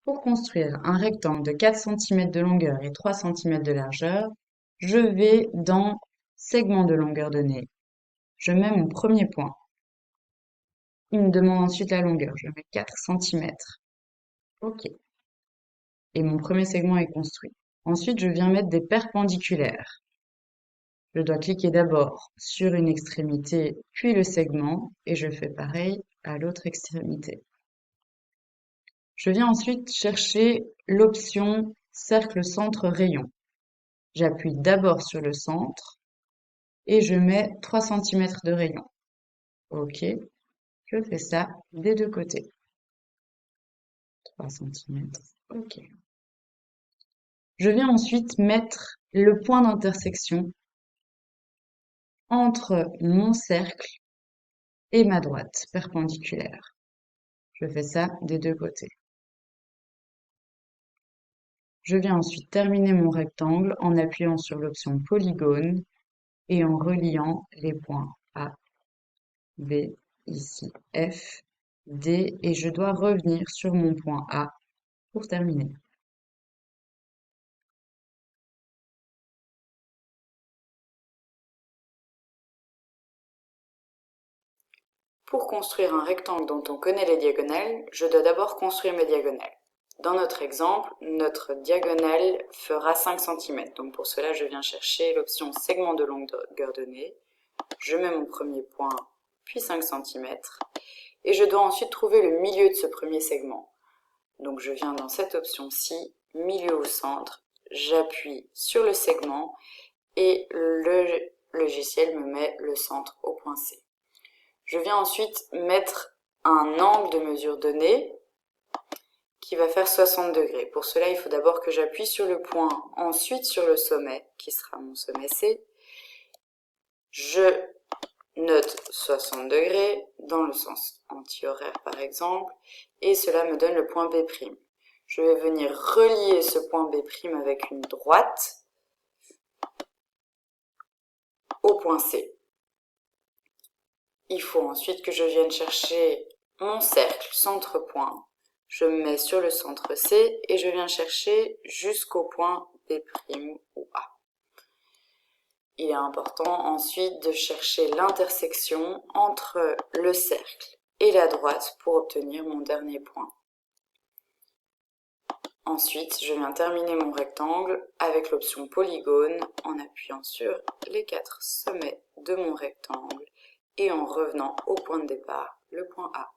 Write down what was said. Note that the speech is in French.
Pour construire un rectangle de 4 cm de longueur et 3 cm de largeur, je vais dans segment de longueur donnée. Je mets mon premier point. Il me demande ensuite la longueur. Je mets 4 cm. OK. Et mon premier segment est construit. Ensuite, je viens mettre des perpendiculaires. Je dois cliquer d'abord sur une extrémité, puis le segment, et je fais pareil à l'autre extrémité. Je viens ensuite chercher l'option cercle centre rayon. J'appuie d'abord sur le centre et je mets 3 cm de rayon. OK, je fais ça des deux côtés. 3 cm, OK. Je viens ensuite mettre le point d'intersection entre mon cercle et ma droite perpendiculaire. Je fais ça des deux côtés. Je viens ensuite terminer mon rectangle en appuyant sur l'option polygone et en reliant les points A, B, ici F, D, et je dois revenir sur mon point A pour terminer. Pour construire un rectangle dont on connaît les diagonales, je dois d'abord construire mes diagonales. Dans notre exemple, notre diagonale fera 5 cm. Donc pour cela, je viens chercher l'option segment de longueur donnée. Je mets mon premier point, puis 5 cm. Et je dois ensuite trouver le milieu de ce premier segment. Donc je viens dans cette option-ci, milieu au centre, j'appuie sur le segment et le logiciel me met le centre au point C. Je viens ensuite mettre un angle de mesure donné qui va faire 60 degrés. Pour cela, il faut d'abord que j'appuie sur le point, ensuite sur le sommet, qui sera mon sommet C. Je note 60 degrés dans le sens anti-horaire par exemple, et cela me donne le point B'. Je vais venir relier ce point B' avec une droite au point C. Il faut ensuite que je vienne chercher mon cercle centre-point. Je me mets sur le centre C et je viens chercher jusqu'au point B' ou A. Il est important ensuite de chercher l'intersection entre le cercle et la droite pour obtenir mon dernier point. Ensuite, je viens terminer mon rectangle avec l'option polygone en appuyant sur les 4 sommets de mon rectangle et en revenant au point de départ, le point A.